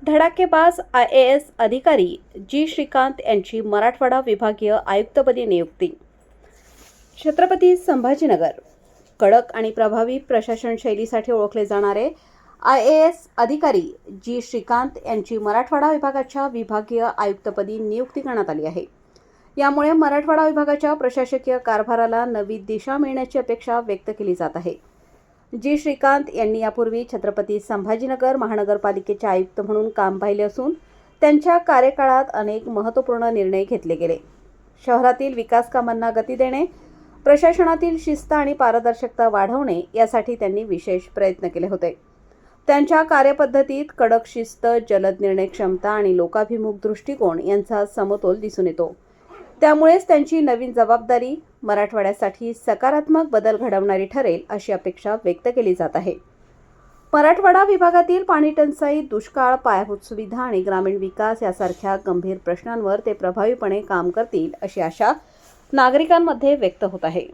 धडाकेबाज IAS अधिकारी जी श्रीकांत यांची मराठवाडा विभागीय आयुक्तपदी नियुक्ती. छत्रपती संभाजीनगर. कडक आणि प्रभावी प्रशासन शैलीसाठी ओळखले जाणारे IAS अधिकारी जी श्रीकांत यांची मराठवाडा विभागाच्या विभागीय आयुक्तपदी नियुक्ती करण्यात आली आहे. यामुळे मराठवाडा विभागाच्या प्रशासकीय कारभाराला नवी दिशा मिळण्याची अपेक्षा व्यक्त केली जात आहे. जी श्रीकांत यांनी यापूर्वी छत्रपती संभाजीनगर महानगरपालिकेचे आयुक्त म्हणून काम पाहिले असून त्यांच्या कार्यकाळात अनेक महत्त्वपूर्ण निर्णय घेतले गेले. शहरातील विकास कामांना गती देणे, प्रशासनातील शिस्त आणि पारदर्शकता वाढवणे यासाठी त्यांनी विशेष प्रयत्न केले होते. त्यांच्या कार्यपद्धतीत कडक शिस्त, जलद निर्णय क्षमता आणि लोकाभिमुख दृष्टिकोन यांचा समतोल दिसून येतो. त्यामुळेच त्यांची नवीन जबाबदारी मराठवाड्यासाठी सकारात्मक बदल घडवणारी ठरेल अशी अपेक्षा व्यक्त केली जात आहे. मराठवाडा विभागातील पाणी टंचाई, दुष्काळ, पायाभूत सुविधा आणि ग्रामीण विकास यासारख्या गंभीर प्रश्नांवर ते प्रभावीपणे काम करतील अशी आशा नागरिकांमध्ये व्यक्त होत आहे.